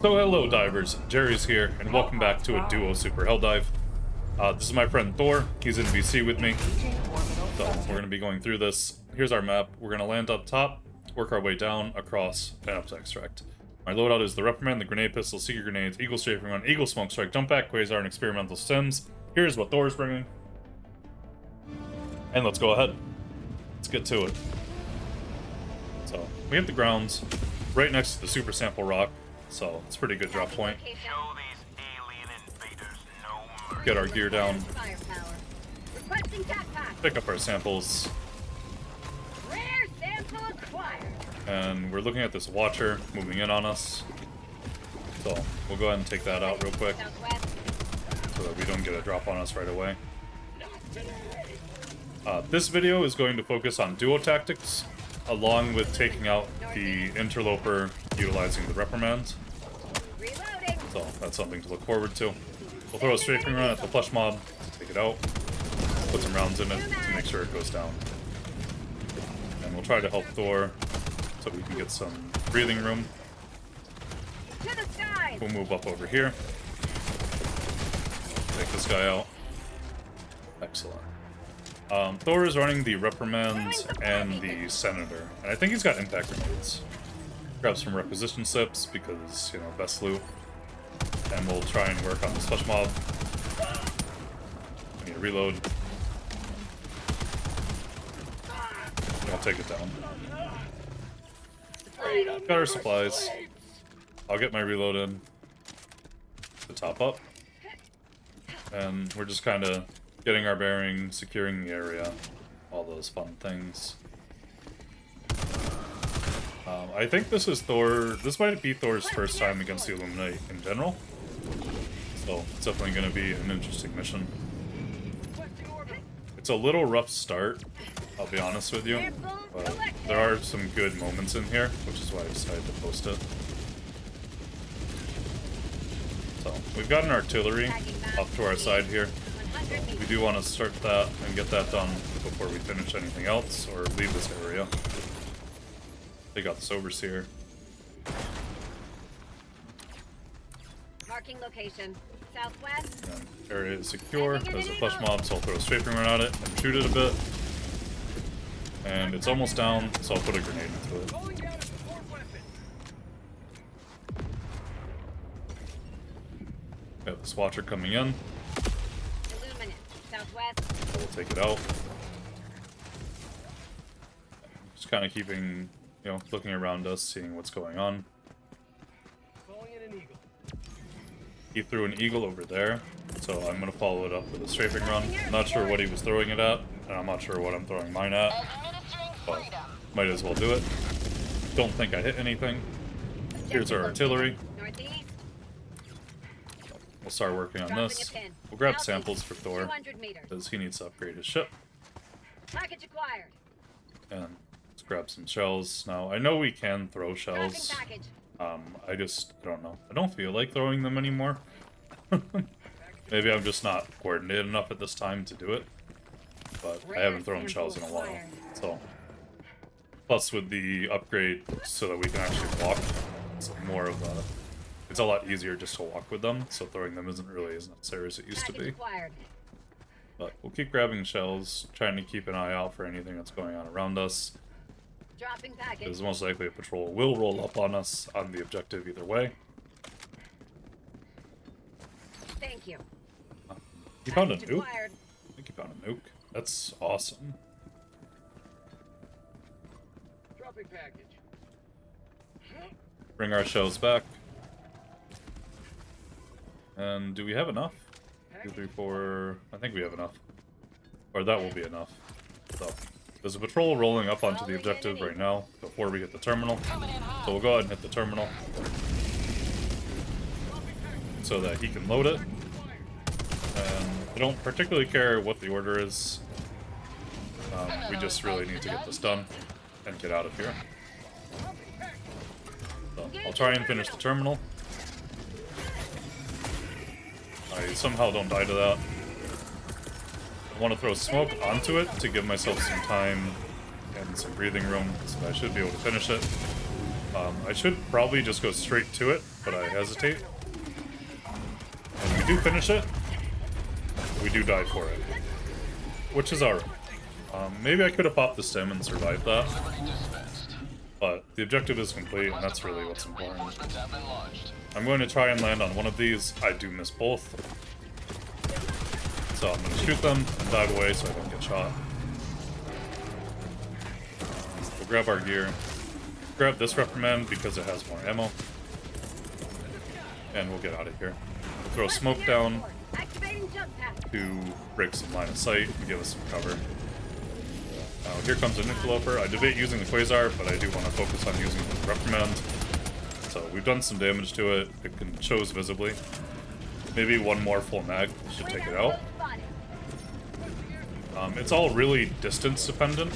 So hello divers, Jerry's here, and welcome back to a duo super hell dive. This is my friend Thor, he's in VC with me, so we're going to be going through this. Here's our map, we're going to land up top, work our way down, across, and up to extract. My loadout is the Reprimand, the grenade pistol, secret grenades, Eagle Strafing Run, Eagle Smoke Strike, Jump Back, Quasar, and Experimental Sims. Here's what Thor's bringing. And let's go ahead. Let's get to it. So, we hit the grounds, right next to the super sample rock. So, it's a pretty good drop point. Get our gear down. Pick up our samples. And we're looking at this watcher moving in on us. So, we'll go ahead and take that out real quick. So that we don't get a drop on us right away. This video is going to focus on duo tactics, along with taking out the interloper utilizing the reprimand. So that's something to look forward to. We'll throw a strafing run at the flesh mob, take it out, put some rounds in it to make sure it goes down. And we'll try to help Thor so we can get some breathing room. We'll move up over here. Take this guy out. Excellent. Thor is running the reprimand and the senator, and I think he's got impact grenades. Grab some requisition sips because, you know, best loot. And we'll try and work on this flesh mob. I need to reload. I'll take it down. Got our supplies. I'll get my reload in to top up. And we're just kind of getting our bearing, securing the area, all those fun things. I think this is this might be Thor's first time against the Illuminate in general. So it's definitely going to be an interesting mission. It's a little rough start, I'll be honest with you, but there are some good moments in here, which is why I decided to post it. So we've got an artillery off to our side here. We do want to start that and get that done before we finish anything else or leave this area. They got this overseer. Marking location. Southwest. And area is secure. There's a flesh mob, so I'll throw a strafing run at it and shoot it a bit. And it's almost down, so I'll put a grenade into it. Got this watcher coming in. Illuminate. Southwest. We'll take it out. Just kind of keeping, you know, looking around us, seeing what's going on. He threw an eagle over there, so I'm going to follow it up with a strafing run. I'm not sure what he was throwing it at, and I'm not sure what I'm throwing mine at, but might as well do it. Don't think I hit anything. Here's our artillery. We'll start working on this. We'll grab samples for Thor, because he needs to upgrade his ship. Package acquired. And let's grab some shells. Now, I know we can throw shells. I don't know. I don't feel like throwing them anymore. Maybe I'm just not coordinated enough at this time to do it. But I haven't thrown shells in a while. So, plus with the upgrade so that we can actually walk, it's more of a... It's a lot easier just to walk with them, so throwing them isn't really as necessary as it used to be. But we'll keep grabbing shells, trying to keep an eye out for anything that's going on around us. Because most likely a patrol will roll up on us on the objective either way. Thank you. You found a nuke? I think you found a nuke. That's awesome. Dropping package. Bring our shells back. And do we have enough? 2, 3, 4... I think we have enough. Or that will be enough. So, there's a patrol rolling up onto the objective right now before we hit the terminal. So we'll go ahead and hit the terminal so that he can load it. And I don't particularly care what the order is. We just really need to get this done and get out of here. So I'll try and finish the terminal. I somehow don't die to that. I want to throw smoke onto it to give myself some time and some breathing room, so I should be able to finish it. I should probably just go straight to it, but I hesitate. And we do finish it. We do die for it, which is alright. Maybe I could have popped the stem and survived that, but the objective is complete, and that's really what's important. I'm going to try and land on one of these. I do miss both, so I'm going to shoot them and dive away so I don't get shot. We'll grab our gear. Grab this Reprimand because it has more ammo. And we'll get out of here. We'll throw smoke down to break some line of sight and give us some cover. Here comes an Interloper. I debate using the Quasar, but I do want to focus on using the Reprimand. So we've done some damage to it. It shows visibly. Maybe one more full mag should take it out. It's all really distance dependent.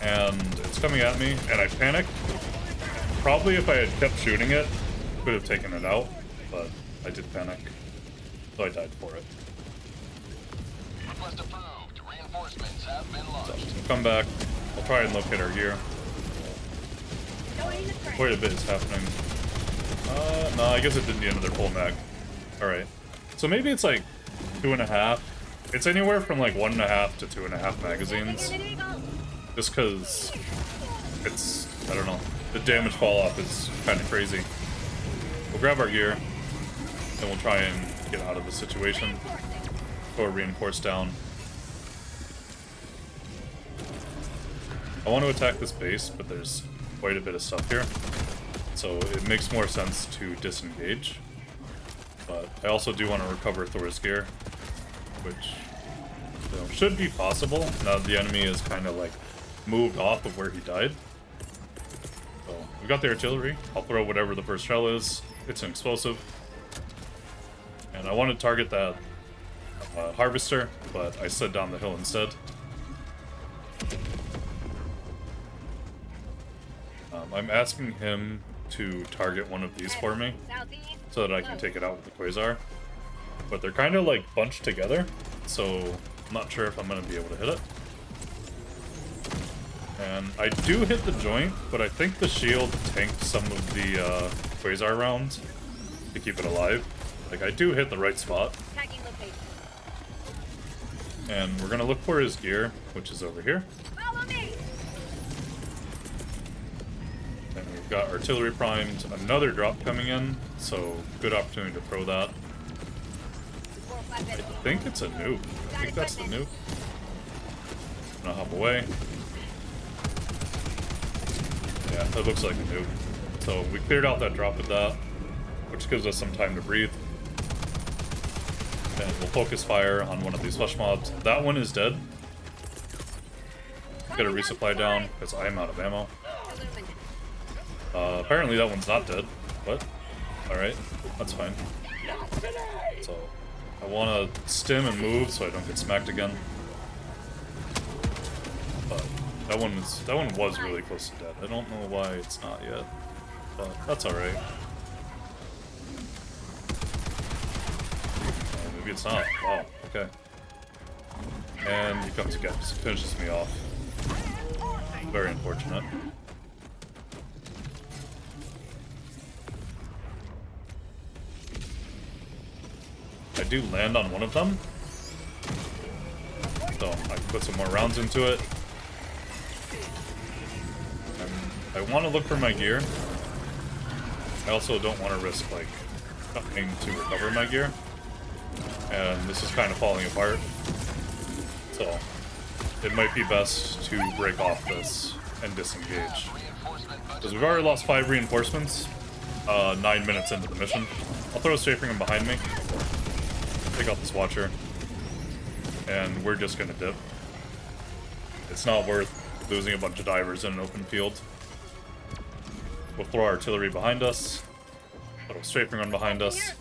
And it's coming at me, and I panicked. Probably if I had kept shooting it, could have taken it out, but I did panic, so I died for it. Request approved. Reinforcements have been launched. So we'll come back. I'll try and locate our gear. Quite a bit is happening. No, I guess it didn't need another full mag. Alright. So maybe it's like 2.5. It's anywhere from like 1.5 to 2.5 magazines. Just because it's, I don't know, the damage fall off is kind of crazy. We'll grab our gear, and we'll try and get out of the situation. Throw a reinforce down. I want to attack this base, but there's quite a bit of stuff here. So it makes more sense to disengage. But I also do want to recover Thor's gear, which should be possible now that the enemy is kind of like moved off of where he died. So we got the artillery. I'll throw whatever the first shell is. It's an explosive. And I want to target that harvester, but I slid down the hill instead. I'm asking him to target one of these for me so that I can take it out with the Quasar. But they're kind of like bunched together, so I'm not sure if I'm going to be able to hit it. And I do hit the joint, but I think the shield tanked some of the Quasar rounds to keep it alive. Like, I do hit the right spot. And we're going to look for his gear, which is over here. And we've got artillery primed, another drop coming in, so good opportunity to throw that. I think it's a nuke. I think that's the nuke. I'm gonna hop away. Yeah, that looks like a nuke. So we cleared out that drop with that, which gives us some time to breathe. And we'll focus fire on one of these flesh mobs. That one is dead. Get a resupply down, because I am out of ammo. Apparently that one's not dead. What? Alright, that's fine. So, I want to stim and move so I don't get smacked again. But that one was really close to dead. I don't know why it's not yet, but that's alright. Maybe it's not. Wow, okay. And he comes again, finishes me off. Very unfortunate. I do land on one of them, so I can put some more rounds into it. I want to look for my gear. I also don't want to risk like nothing to recover my gear, and this is kind of falling apart, so it might be best to break off this and disengage, because we've already lost 5 reinforcements 9 minutes into the mission. I'll throw a Strafing Run behind me, take out this Watcher, and we're just gonna dip. It's not worth losing a bunch of divers in an open field. We'll throw artillery behind us, little Strafing Run behind us.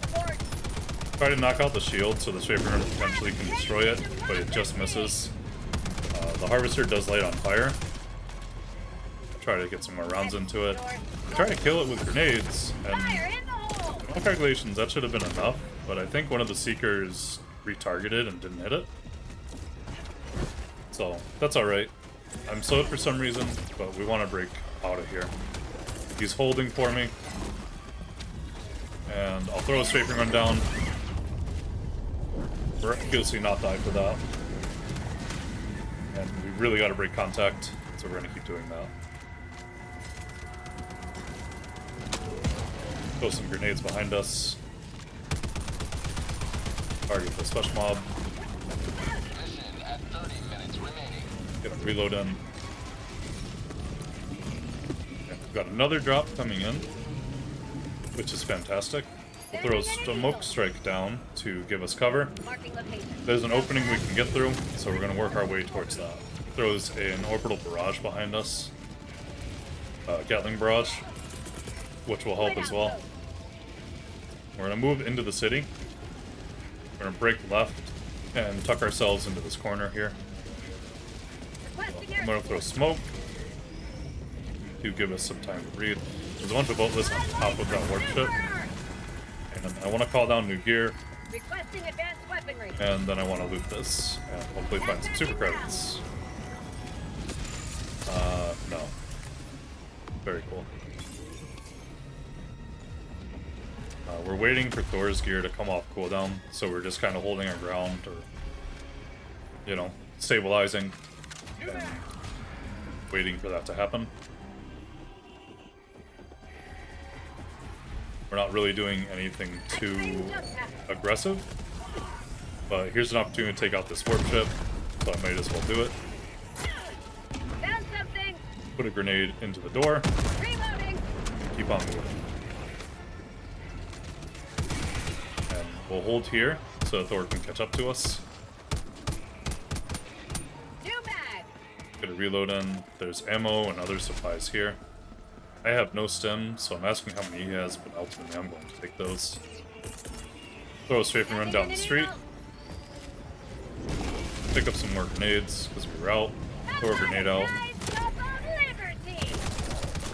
Try to knock out the shield so the Strafing Run potentially can destroy it, but it just misses. The Harvester does light on fire. Try to get some more rounds into it. Try to kill it with grenades, and no calculations, that should have been enough, but I think one of the Seekers retargeted and didn't hit it. So, that's alright. I'm slowed for some reason, but we want to break out of here. He's holding for me. And I'll throw a Strafing Run down. Miraculously not die for that. And we really gotta break contact, so we're gonna keep doing that. Throw some grenades behind us. Target the special mob. Mission at 30 minutes remaining. Get a reload in. Okay, we've got another drop coming in, which is fantastic. We'll throw a smoke strike down to give us cover. Marking location. There's an opening we can get through, so we're going to work our way towards that. Throws an orbital barrage behind us. Gatling barrage, which will help as well. We're going to move into the city. We're going to break left and tuck ourselves into this corner here. I'm going to throw smoke to give us some time to breathe. There's a bunch of boatlists on top of that warp ship. And I want to call down new gear. Requesting advanced weaponry. And then I want to loot this and hopefully find some super credits. No. Very cool. We're waiting for Thor's gear to come off cooldown, so we're just kind of holding our ground, or, you know, stabilizing and waiting for that to happen. We're not really doing anything too aggressive, but here's an opportunity to take out this warp ship, so I might as well do it. Found something. Put a grenade into the door, Reloading. keep on moving. And we'll hold here so that Thor can catch up to us. New mag. Get a reload in. There's ammo and other supplies here. I have no stim, so I'm asking how many he has, but ultimately I'm going to take those. Throw a Strafing Run down the street. Pick up some more grenades, because we were out. Throw a grenade out.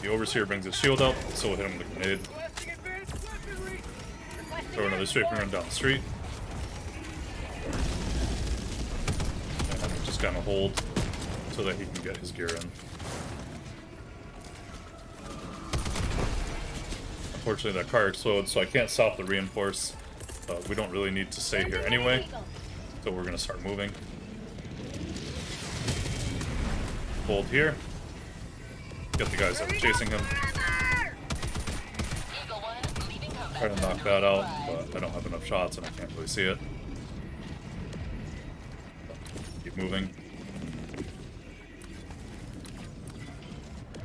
The Overseer brings his shield up, so we'll hit him with a grenade. Throw another Strafing Run down the street. And just kind of hold so that he can get his gear in. Unfortunately, that car exploded, so I can't stop the reinforce. We don't really need to stay here anyway, so we're going to start moving. Hold here. Get the guys that are chasing him. Try to knock that out, but I don't have enough shots and I can't really see it. Keep moving.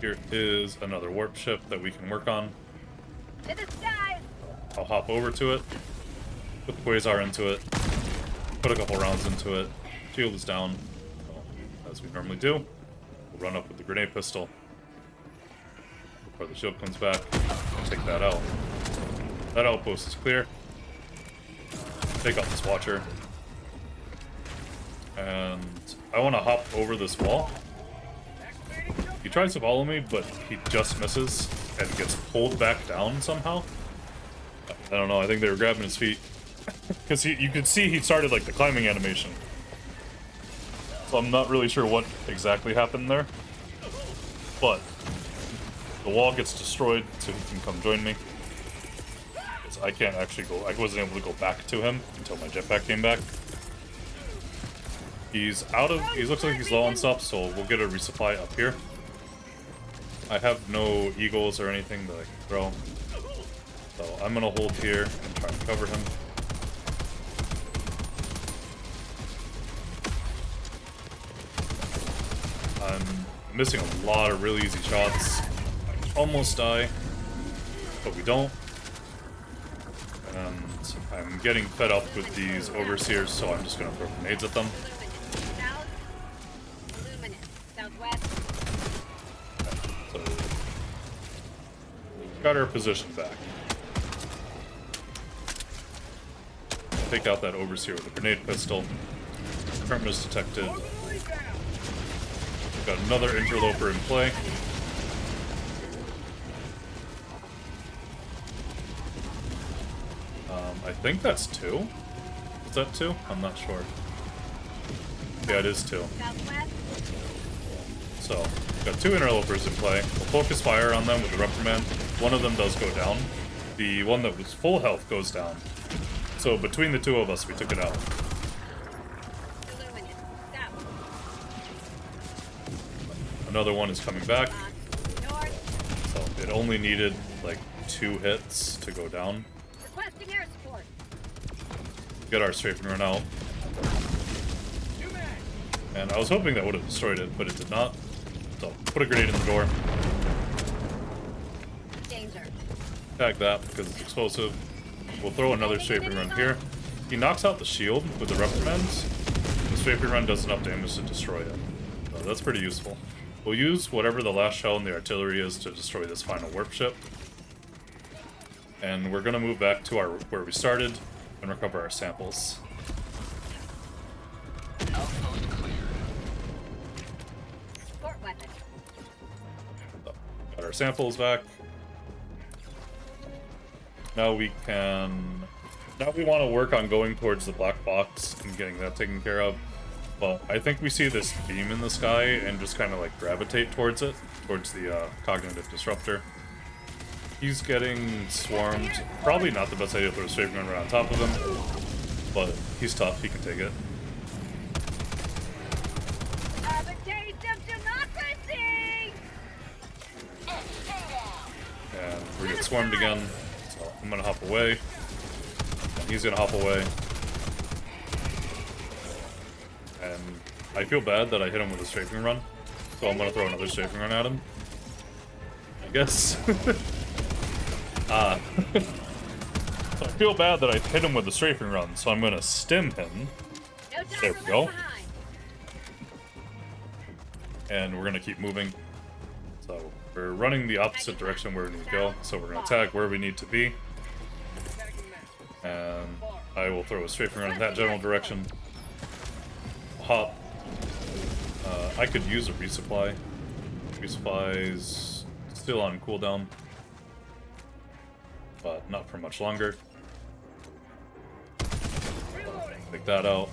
Here is another warp ship that we can work on. To the skies. I'll hop over to it, put the Quasar into it, put a couple rounds into it. Shield is down, so, as we normally do. We'll run up with the grenade pistol before the shield comes back. Take that out. That outpost is clear. Take out this Watcher. And I want to hop over this wall. He tries to follow me, but he just misses and gets pulled back down somehow. I don't know, I think they were grabbing his feet. Because you could see he started like the climbing animation. So I'm not really sure what exactly happened there. But the wall gets destroyed, so he can come join me. Because I can't actually go, I wasn't able to go back to him until my jetpack came back. He's out of, he looks like he's low on stuff, so we'll get a resupply up here. I have no eagles or anything that I can throw. So I'm gonna hold here and try and cover him. I'm missing a lot of really easy shots. I almost die, but we don't. And I'm getting fed up with these Overseers, so I'm just gonna throw grenades at them. South. Illuminate. Southwest. So, got our position back. Take out that Overseer with a grenade pistol. Terminus detected. Got another interloper in play. I think that's 2. Is that 2? I'm not sure. Yeah, it is 2. Southwest. So, got 2 interlopers in play. We'll focus fire on them with the Reprimand. One of them does go down. The one that was full health goes down. So between the 2 of us, we took it out. Illuminate. South. Another one is coming back. North. So it only needed like 2 hits to go down. Requesting air support. Get our Strafing Run out. And I was hoping that would have destroyed it, but it did not. So put a grenade in the door. Danger. Tag that because it's explosive. We'll throw another Strafing Run here. He knocks out the shield with the Reprimands. The Strafing Run does enough damage to destroy it. So that's pretty useful. We'll use whatever the last shell in the artillery is to destroy this final warp ship. And we're gonna move back to where we started and recover our samples. Outpost cleared. Support weapon. So, got our samples back. Now we want to work on going towards the black box and getting that taken care of. But I think we see this beam in the sky and just kind of like gravitate towards it, towards the cognitive disruptor. He's getting swarmed. Probably not the best idea to throw a Strafing Run right on top of him, but he's tough, he can take it. Have a taste of democracy! And we get swarmed again, so I'm gonna hop away. And he's gonna hop away. And I feel bad that I hit him with a Strafing Run, so I'm gonna throw another Strafing Run at him. I guess. So I feel bad that I hit him with the Strafing Run, so I'm gonna stim him. No time There to we go. lag behind. And we're gonna keep moving. So we're running the opposite direction where we need to go, so we're gonna tag where we need to be. And I will throw a Strafing Run in that general direction. Hop. I could use a resupply. Resupply's still on cooldown, but not for much longer. Take that out.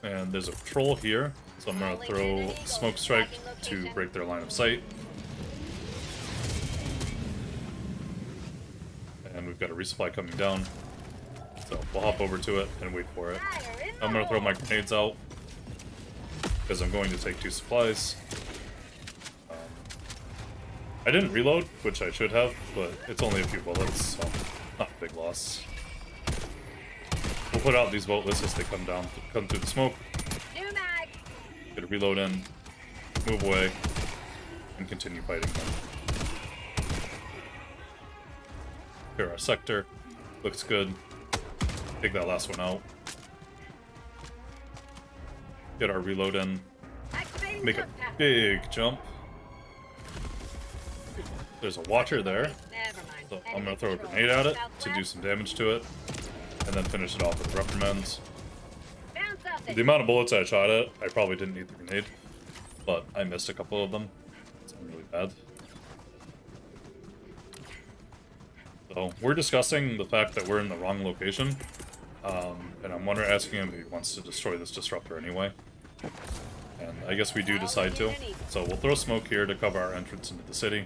And there's a patrol here, so I'm gonna throw Smoke Strike to break their line of sight. And we've got a resupply coming down, so we'll hop over to it and wait for it. I'm gonna throw my grenades out because I'm going to take 2 supplies. I didn't reload, which I should have, but it's only a few bullets, so not a big loss. We'll put out these boatless as they come through the smoke. New mag. Get a reload in, move away, and continue fighting them. Here, our sector looks good. Take that last one out. Get our reload in. Activating Make a jump path. big jump. There's a watcher there, Never mind. so I'm Enemy gonna throw a patrol. grenade at it to Southwest. do some damage to it, and then finish it off with reprimands. Bounce up it. The amount of bullets I shot at, I probably didn't need the grenade, but I missed a couple of them. It's really bad. So we're discussing the fact that we're in the wrong location, and I'm asking him if he wants to destroy this disruptor anyway. And I guess we do decide to. So we'll throw smoke here to cover our entrance into the city.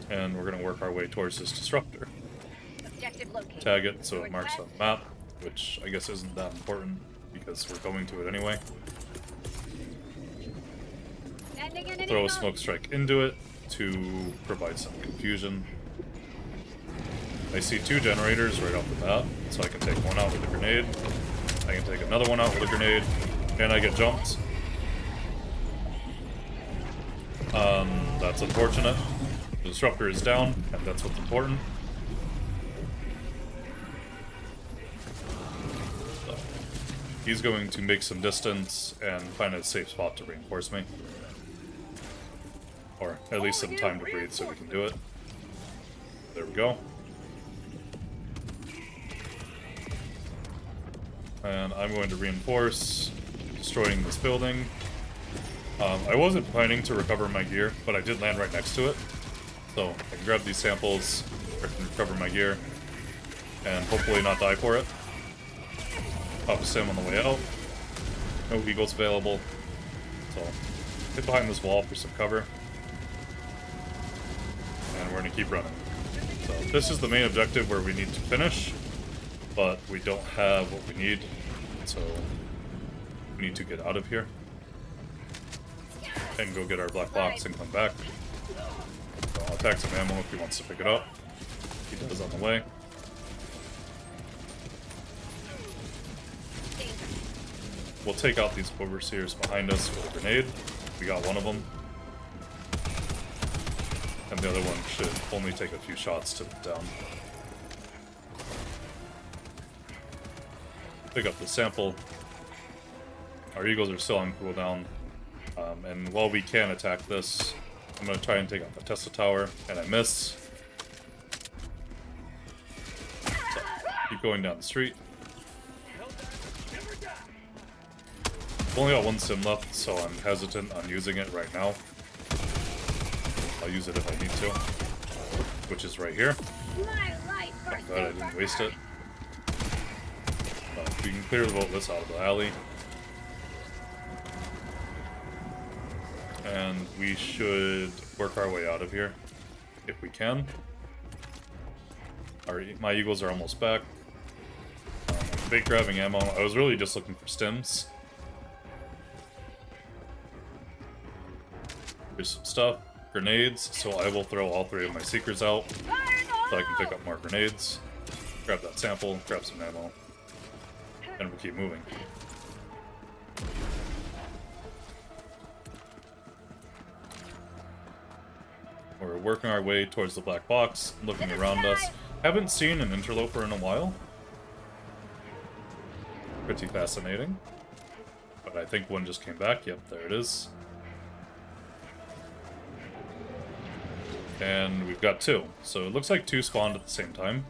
And we're going to work our way towards this disruptor. Objective located. Tag it so it marks on the map, which I guess isn't that important because we're going to it anyway. Sending an Throw a enemy smoke strike into it to provide some confusion. I see 2 generators right off the bat, so I can take one out with a grenade. I can take another one out with a grenade, and I get jumped. That's unfortunate. The disruptor is down, and that's what's important. So, he's going to make some distance and find a safe spot to reinforce me. Or at least some time to breathe so we can do it. There we go. And I'm going to reinforce, destroying this building. I wasn't planning to recover my gear, but I did land right next to it. So I can grab these samples, I can recover my gear, and hopefully not die for it. Pop Sim on the way out. No Eagles available. So, get behind this wall for some cover. And we're gonna keep running. So, this is the main objective where we need to finish, but we don't have what we need, so we need to get out of here. And go get our black box and come back. So I'll attack some ammo if he wants to pick it up. He does on the way. We'll take out these overseers behind us with a grenade. We got one of them. And the other one should only take a few shots to put down. Pick up the sample. Our Eagles are still on cooldown. And while we can attack this, I'm going to try and take out the Tesla Tower, and I miss. So, keep going down the street. I've only got one sim left, so I'm hesitant on using it right now. I'll use it if I need to, which is right here. Thank God I didn't waste it. But we can clear this out of the alley. And we should work our way out of here, if we can. My Eagles are almost back. Bait grabbing ammo. I was really just looking for stims. Here's some stuff. Grenades, so I will throw all three of my Seekers out, so I can pick up more grenades. Grab that sample, grab some ammo, and we'll keep moving. We're working our way towards the black box, looking around us. Haven't seen an interloper in a while. Pretty fascinating. But I think one just came back. Yep, there it is. And we've got two. So it looks like two spawned at the same time.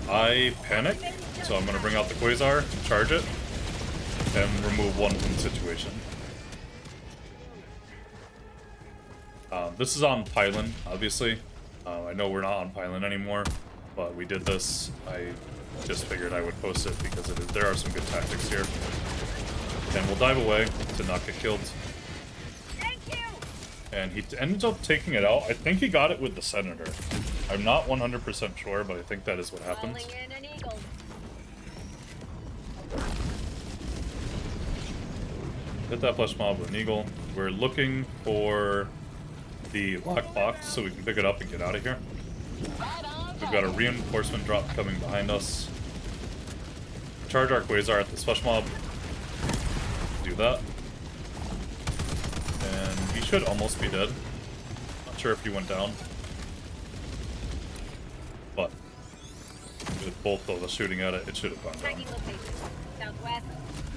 I panic, so I'm going to bring out the Quasar, charge it, and remove one from the situation. This is on Pilen, obviously. I know we're not on Pilen anymore, but we did this. I just figured I would post it because there are some good tactics here. And we'll dive away to not get killed. Thank you. And he ended up taking it out. I think he got it with the Senator. I'm not 100% sure, but I think that is what happened. Calling in an eagle. Hit that flesh mob with an eagle. We're looking for the black box so we can pick it up and get out of here. We've got a reinforcement drop coming behind us. Charge our Quasar at this flesh mob. Do that. And he should almost be dead. Not sure if he went down. But with both of us shooting at it, it should have gone down. Tracking location. Southwest.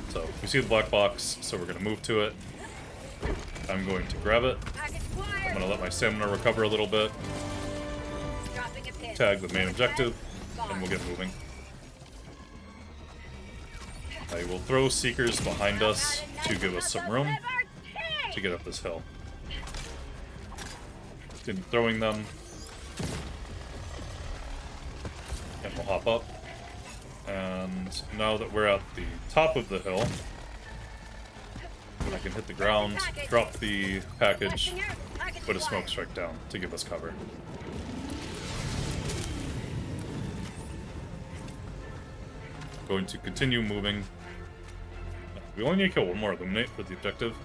So we see the black box, so we're going to move to it. I'm going to grab it. Package I'm acquired. going to let my stamina recover a little bit. Dropping a pin. Tag the main objective, and we'll get moving. I will throw Seekers behind us to give us some room to get up this hill. Continue throwing them. And we'll hop up. And now that we're at the top of the hill, I can hit the ground, drop the package, put a smoke strike down to give us cover. Going to continue moving. We only need to kill one more Illuminate for the objective.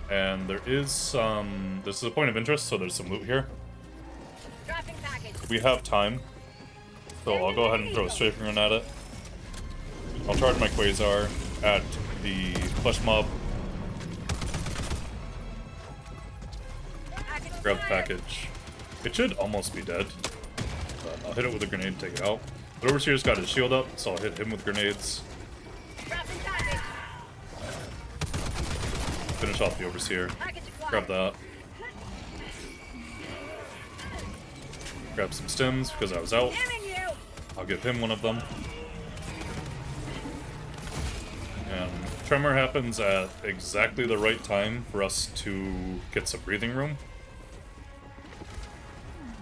And there is some... This is a point of interest, so there's some loot here. Dropping package. We have time, so I'll go ahead and throw a Strafing Run at it. I'll charge my Quasar at the flesh mob. Grab the package. It should almost be dead, but I'll hit it with a grenade and take it out. The Overseer's got his shield up, so I'll hit him with grenades. Dropping package. Finish off the Overseer. Package Grab acquired. that. Grab some stims because I was out. Damning you. I'll give him one of them. And Tremor happens at exactly the right time for us to get some breathing room.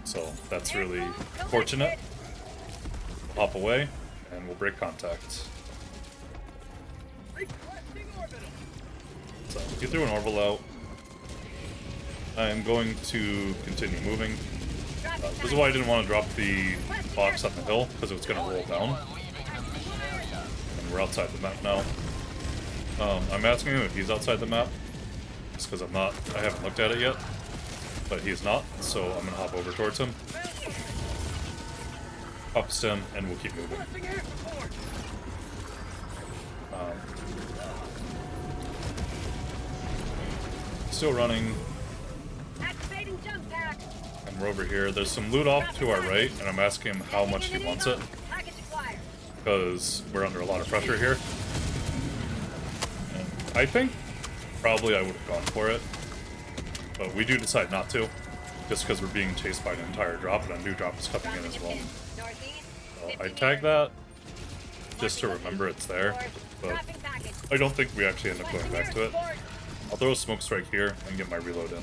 So that's really fortunate. hop away, and we'll break contact. Requesting orbital. So, he threw an orbital out. I'm going to continue moving. This is why I didn't want to drop the box on the hill, because it was going to roll down. And we're outside the map now. I'm asking him if he's outside the map, just because I haven't looked at it yet. But he's not, so I'm going to hop over towards him. Up stem, and we'll keep moving. Requesting air support. Still running, Activating jump pack. and we're over here. There's some loot off to our right, and I'm asking him how much he wants it, Package acquired. because we're under a lot of pressure here. And I think probably I would have gone for it, but we do decide not to, just because we're being chased by an entire drop, and a new drop is coming in as well. Northeast. So I tag that just to remember it's there, but Traffic package. I don't think we actually end up going back to it. I'll throw a smoke strike here and get my reload in.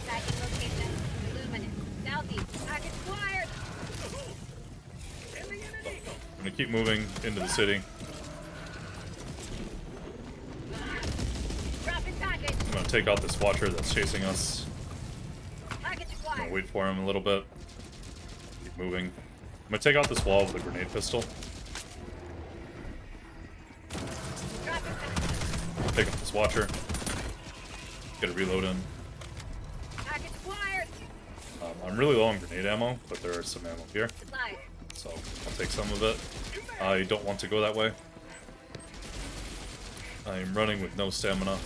Tracking location. Illuminate. Southeast. Package acquired. Sending in an eagle. I'm gonna keep moving into the city. Traffic package. I'm gonna take out this watcher that's chasing us. Package I'm gonna acquired. wait for him a little bit. Keep moving. I'm gonna take out this wall with a grenade pistol. Traffic package. Take out this watcher. Get a reload in. Package acquired. I'm really low on grenade ammo, but there are some ammo here, Supplies. so I'll take some of it. I don't want to go that way. I'm running with no stamina,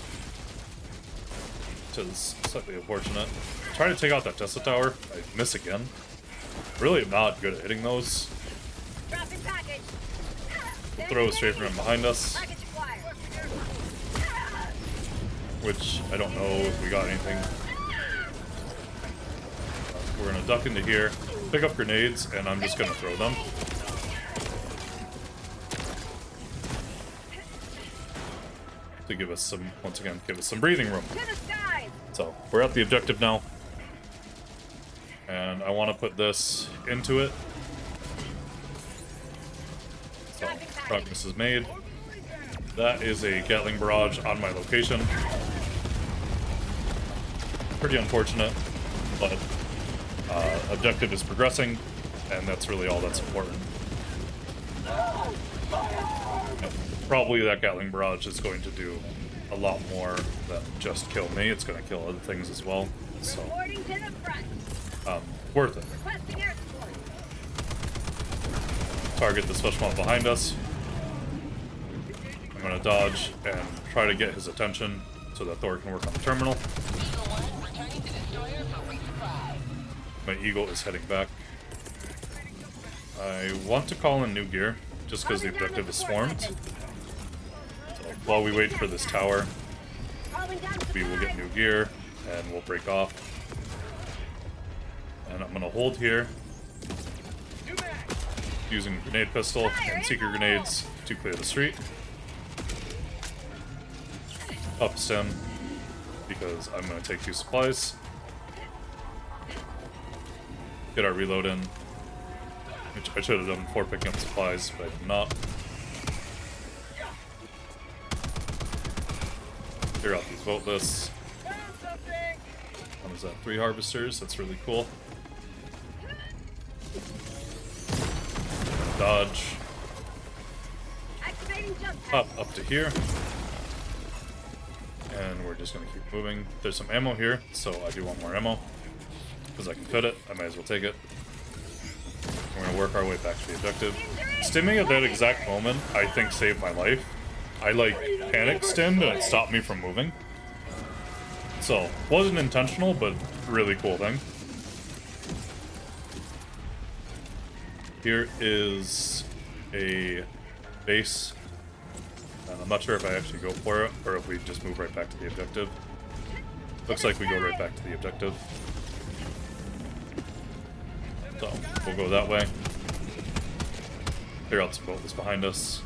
which is slightly unfortunate. Try to take out that Tesla tower. I miss again. Really not good at hitting those. Traffic package. We'll throw a strafing run behind us, Package acquired. which I don't know if we got anything. We're gonna duck into here, pick up grenades, and I'm just gonna throw them. To give us some, once again, give us some breathing room. To the skies. So, we're at the objective now. And I want to put this into it. So, progress is made. That is a Gatling barrage on my location. Pretty unfortunate, but objective is progressing, and that's really all that's important. Probably that Gatling barrage is going to do a lot more than just kill me. It's going to kill other things as well. So, Reporting to the front. worth it. Requesting air support. Target the special mod behind us. I'm going to dodge and try to get his attention so that Thor can work on the terminal. Eagle 1, returning to destroyer for resupply. My Eagle is heading back. I want to call in new gear, just because the objective is swarmed. So while we wait for this tower, Calling down we will get new gear, and we'll break off. And I'm going to hold here, using grenade pistol and seeker grenades to clear the street. Up stem, because I'm going to take 2 supplies. Get our reload in, which I should have done before picking up supplies, but I did not. Clear out these vote lists. What is that? 3 harvesters. That's really cool. Dodge. Activating jump pack. Up to here. And we're just going to keep moving. There's some ammo here, so I do want more ammo. Because I can fit it, I might as well take it. We're going to work our way back to the objective. Stimming at that exact moment, I think, saved my life. I, like, panic stimmed and it stopped me from moving. So, wasn't intentional, but really cool thing. Here is a base. And I'm not sure if I actually go for it, or if we just move right back to the objective. Looks like we go right back to the objective. So, we'll go that way. Clear out some boats behind us.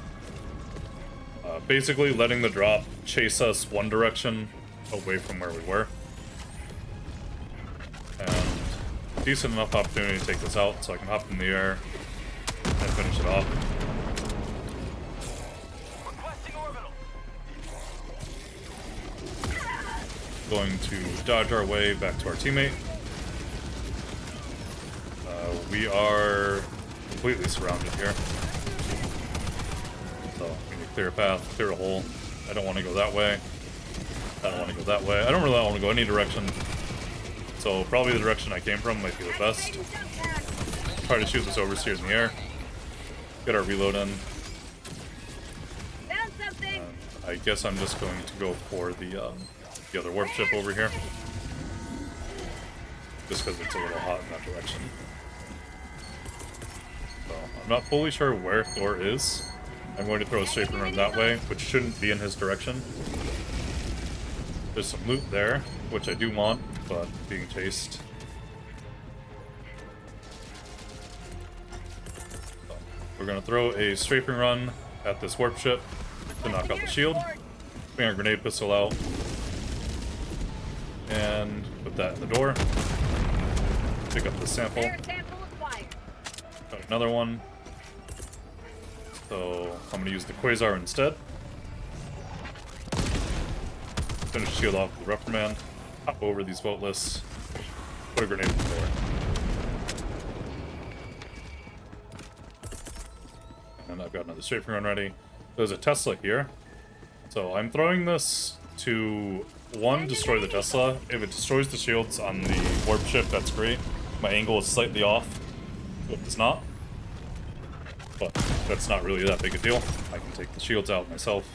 Basically letting the drop chase us one direction away from where we were. And decent enough opportunity to take this out, so I can hop in the air and finish it off. Going to dodge our way back to our teammate. We are completely surrounded here. So we need to clear a path, clear a hole. I don't want to go that way. I don't want to go that way. I don't really want to go any direction. So probably the direction I came from might be the best. Try to shoot this overseer in the air. Get our reload in. Found something. I guess I'm just going to go for the other warp ship over here. Just because it's a little hot in that direction. So I'm not fully sure where Thor is. I'm going to throw a Strafing Run that way, which shouldn't be in his direction. There's some loot there, which I do want, but being chased. So we're going to throw a Strafing Run at this warp ship to knock out the shield. Bring our grenade pistol out. And put that in the door. Pick up the sample. Got another one. So I'm going to use the Quasar instead. Finish the shield off with the Reprimand. Hop over these boatless. Put a grenade in the door. And I've got another Strafing Run ready. There's a Tesla here. So I'm throwing this to, one, destroy the Tesla. If it destroys the shields on the warp ship, that's great. My angle is slightly off. It does not. But that's not really that big a deal. I can take the shields out myself.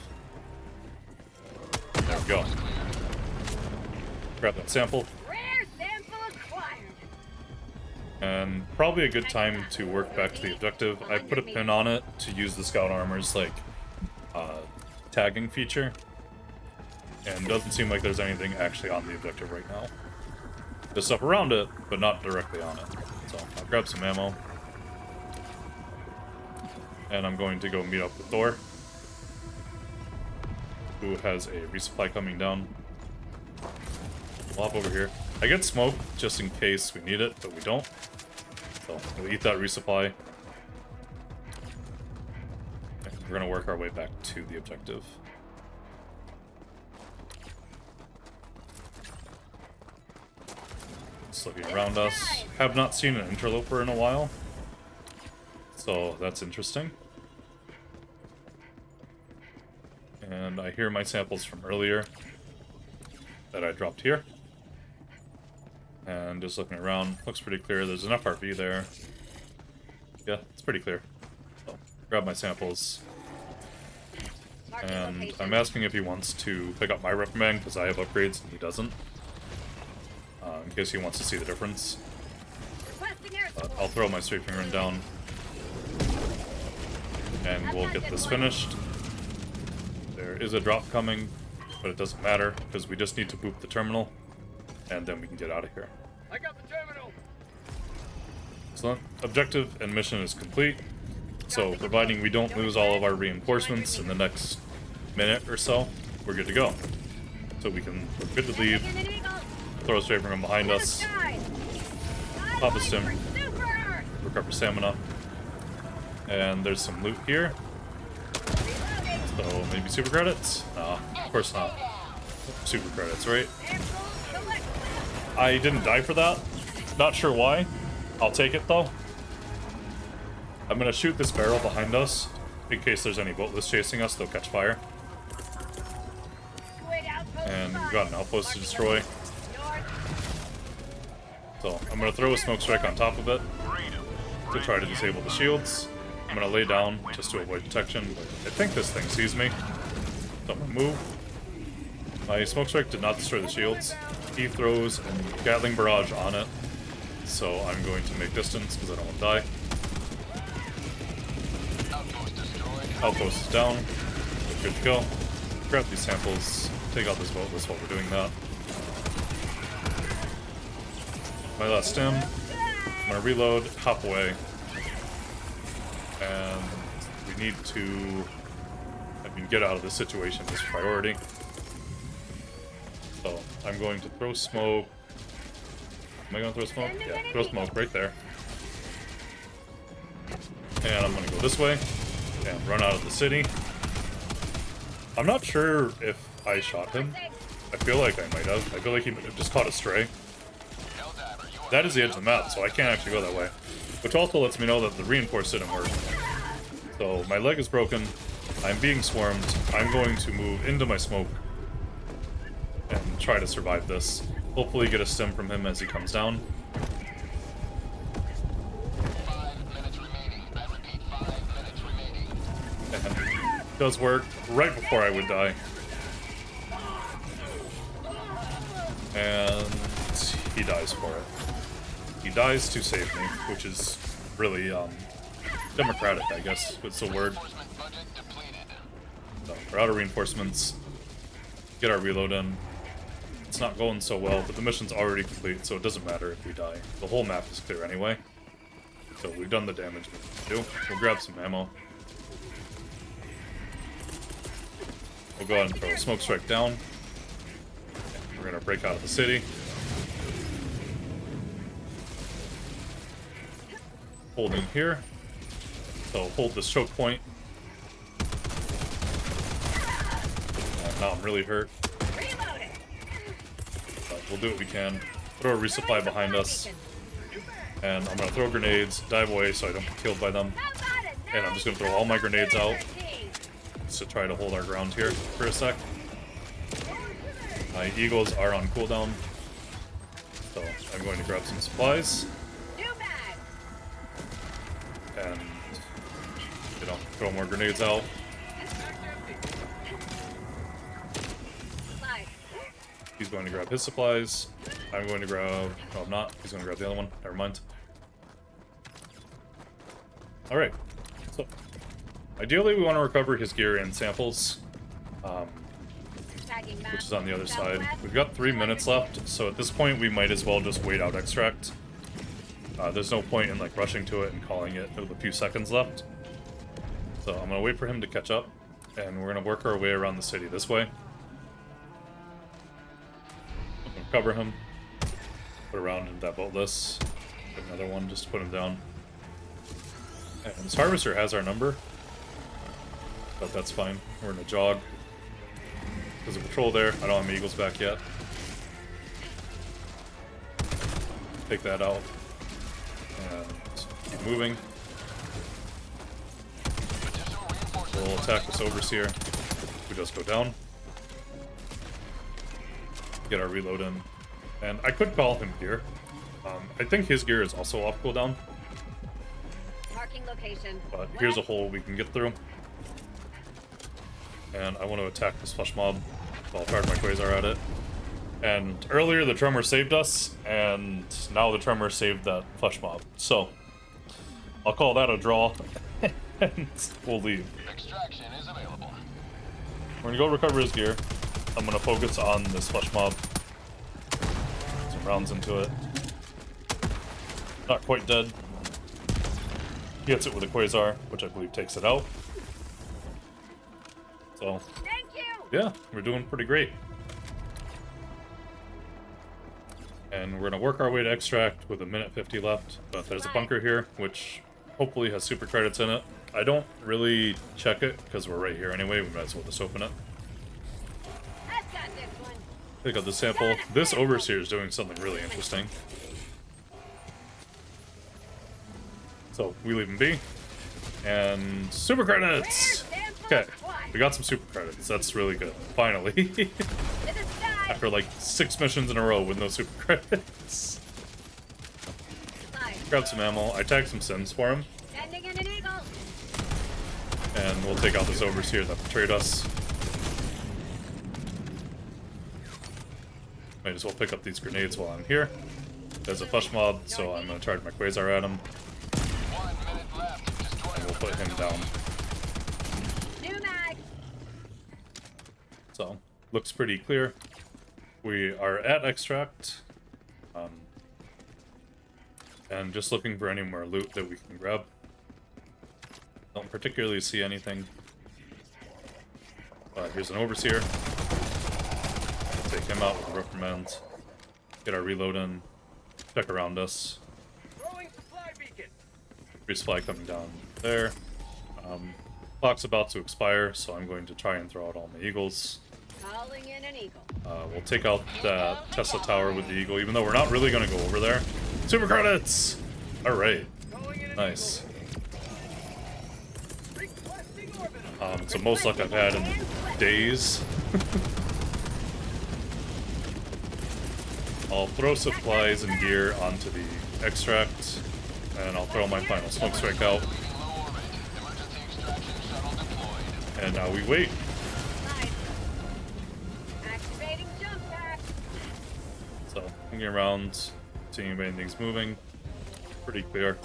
There we go. Grab that sample. Rare sample acquired. And probably a good time to work back to the objective. I put a pin on it to use the scout armor's like tagging feature. And doesn't seem like there's anything actually on the objective right now. There's stuff around it, but not directly on it. So I'll grab some ammo. And I'm going to go meet up with Thor, who has a resupply coming down. We'll hop over here. I get smoke just in case we need it, but we don't. So we'll eat that resupply. And we're going to work our way back to the objective. Just looking around us. Have not seen an interloper in a while. So that's interesting. And I hear my samples from earlier that I dropped here. And just looking around, looks pretty clear. There's an FRV there. Yeah, it's pretty clear. So, grab my samples. And I'm asking if he wants to pick up my Reprimand because I have upgrades and he doesn't. In case he wants to see the difference. But I'll throw my Strafing Run down. And we'll get this finished. There is a drop coming, but it doesn't matter because we just need to boop the terminal and then we can get out of here. I got the terminal. So objective and mission is complete. So providing we don't lose all of our reinforcements in the next minute or so, we're good to go. So we're good to leave. Throw a Strafing Run behind us. Pop a stim. Recover stamina. And there's some loot here. So maybe super credits? No, of course not. Super credits, right? I didn't die for that. Not sure why. I'll take it though. I'm gonna shoot this barrel behind us. In case there's any boatless chasing us, they'll catch fire. And we've got an outpost to destroy. So I'm gonna throw a smoke strike on top of it to try to disable the shields. I'm gonna lay down just to avoid detection, but I think this thing sees me. So I'm gonna move. My smoke strike did not destroy the shields. He throws a Gatling barrage on it, so I'm going to make distance because I don't want to die. Outpost is down. Good to go. Grab these samples. Take out this boatless while we're doing that. My last stim. I'm gonna reload, hop away. And we need to, get out of this situation is priority. So I'm going to throw smoke. Am I going to throw smoke? Yeah, throw smoke right there. And I'm gonna go this way and run out of the city. I'm not sure if I shot him. I feel like I might have. I feel like he might have just caught a stray. That is the edge of the map, so I can't actually go that way. Which also lets me know that the reinforce didn't work. So my leg is broken. I'm being swarmed. I'm going to move into my smoke and try to survive this. Hopefully get a stim from him as he comes down. 5 minutes remaining. I repeat, 5 minutes remaining. And it does work right before I would die. And he dies for it. He dies to save me, which is really democratic, I guess, is the word. So we're out of reinforcements. Get our reload in. It's not going so well, but the mission's already complete, so it doesn't matter if we die. The whole map is clear anyway. So we've done the damage we need to do. We'll grab some ammo. We'll go ahead and throw a smoke strike down. We're gonna break out of the city. Holding here. So hold this choke point. Now I'm really hurt. But we'll do what we can. Throw a resupply behind us. And I'm gonna throw grenades, dive away so I don't get killed by them. And I'm just gonna throw all my grenades out just to try to hold our ground here for a sec. My eagles are on cooldown. So I'm going to grab some supplies. And, you know, throw more grenades out. He's going to grab his supplies. I'm going to grab... No, I'm not. He's going to grab the other one. Never mind. Alright. So, ideally we want to recover his gear and samples. Which is on the other side. We've got 3 minutes left, so at this point we might as well just wait out extract. There's no point in like rushing to it and calling it with a few seconds left. So I'm gonna wait for him to catch up, and we're gonna work our way around the city this way. I'm gonna cover him, put around in that boltless, get another one just to put him down. And this harvester has our number, but that's fine. We're gonna jog. There's a patrol there. I don't have my eagles back yet. Take that out. And keep moving. We'll attack this overseer. We just go down. Get our reload in. And I could call him gear. I think his gear is also off cooldown. Marking location. But here's a hole we can get through. And I want to attack this flesh mob. So I'll fire my Quasar at it. And earlier the tremor saved us, and now the tremor saved that flesh mob. So I'll call that a draw, and we'll leave. Extraction is available. We're gonna go recover his gear. I'm gonna focus on this flesh mob. Some rounds into it. Not quite dead. He hits it with a Quasar, which I believe takes it out. So, Thank you. yeah, we're doing pretty great. And we're gonna work our way to extract with 1:50 left, but there's a bunker here, which hopefully has super credits in it. I don't really check it, because we're right here anyway, we might as well just open it. I've got this one. Pick up the sample. This overseer is doing something really interesting. So, we leave him be. And super credits! Okay, we got some super credits, that's really good. Finally. To the side. After like 6 missions in a row with no super credits. Grab some ammo. I tagged some sims for him. Sending in an eagle. And we'll take out this overseer that betrayed us. Might as well pick up these grenades while I'm here. There's a flesh mob, so I'm going to charge my Quasar at him. 1 minute left. And we'll put him down. New mag. So, looks pretty clear. We are at extract. And just looking for any more loot that we can grab. Don't particularly see anything. Here's an overseer. Take him out with a reprimand. Get our reload in. Check around us. Throwing supply beacon. resupply coming down there. Clock's about to expire, so I'm going to try and throw out all my eagles. Calling in an eagle. We'll take out that Tesla tower with the eagle, even though we're not really going to go over there. Super credits! Alright. Nice. It's the most luck I've had in days. I'll throw supplies and gear onto the extract, and I'll throw my final smoke strike out. And now we wait. Nice. Activating jump pack. So, looking around, seeing if anything's moving. Pretty clear.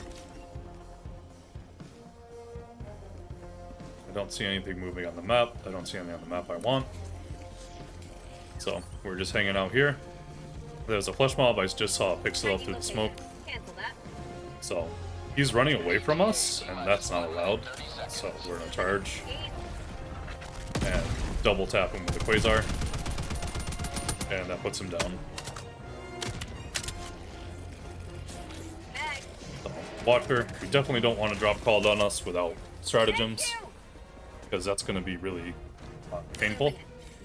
I don't see anything moving on the map. I don't see anything on the map I want. So, we're just hanging out here. There's a flesh mob. I just saw a pixel up through the smoke. Cancel that. So, he's running away from us, and that's not allowed. So, we're gonna charge. And double tap him with the Quasar. And that puts him down. Bag. So, Watcher, we definitely don't want to drop called on us without stratagems, because that's going to be really painful.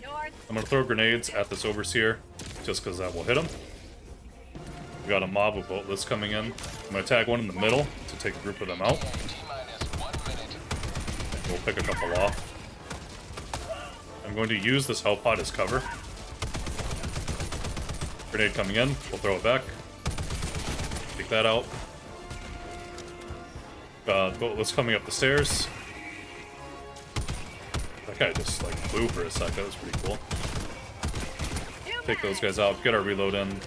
North. I'm going to throw grenades at this Overseer, just because that will hit him. We got a mob of boatless coming in. I'm going to tag one in the middle to take a group of them out. And we'll pick a couple off. I'm going to use this health pod as cover. Grenade coming in, we'll throw it back. Take that out. Boatless coming up the stairs. That guy just like flew for a sec, that was pretty cool. Take those guys out, get our reload in.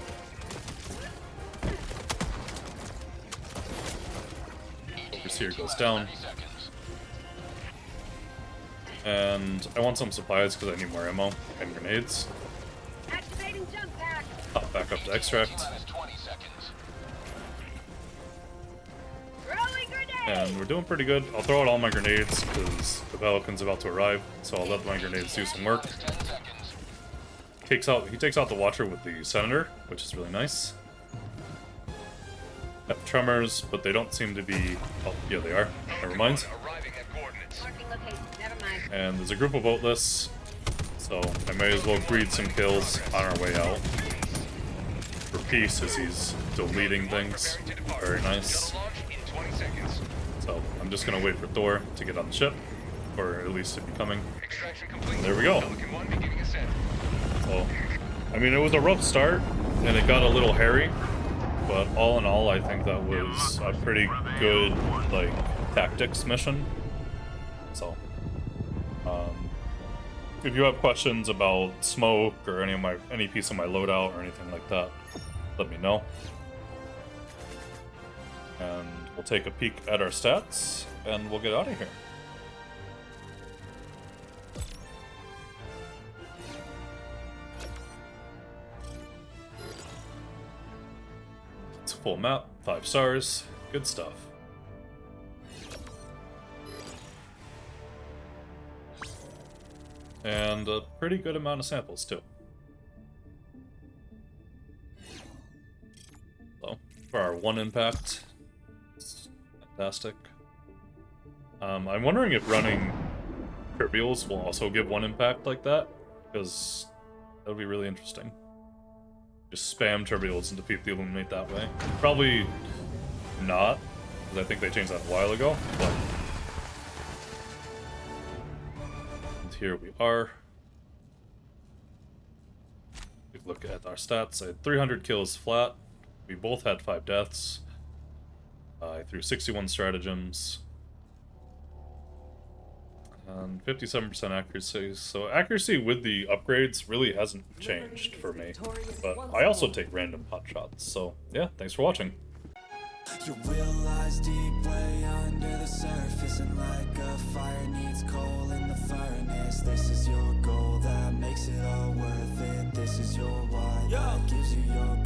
Overseer goes down. And I want some supplies because I need more ammo and grenades. Activating jump pack. Hop back up to extract. Throwing grenade. And we're doing pretty good. I'll throw out all my grenades because the Pelican's about to arrive, so I'll let my grenades do some work. He takes out the Watcher with the Senator, which is really nice. Have tremors, but they don't seem to be... Oh, yeah, they are. Never mind. Marking location. Never mind. And there's a group of boatless, so I may as well greed some kills on our way out. For peace, as he's deleting things. Very nice. So I'm just gonna wait for Thor to get on the ship, or at least to be coming. There we go. So, I mean, it was a rough start, and it got a little hairy, but all in all, I think that was a pretty good, like, tactics mission. So, if you have questions about smoke or any piece of my loadout or anything like that, let me know. And we'll take a peek at our stats, and we'll get out of here. It's a full map, 5 stars, good stuff. And a pretty good amount of samples, too. So, for our 1 impact, it's fantastic. I'm wondering if running trivials will also give 1 impact like that, because that would be really interesting. Just spam trivials and defeat the Illuminate that way. Probably not, because I think they changed that a while ago, but... Here we are. We look at our stats. I had 300 kills flat. We both had 5 deaths. I threw 61 stratagems. And 57% accuracy. So accuracy with the upgrades really hasn't changed for me. But I also take random pot shots. So yeah, thanks for watching. Your will lies deep way under the surface, and like a fire needs coal in the furnace. This is your goal that makes it all worth it. This is your why that gives you your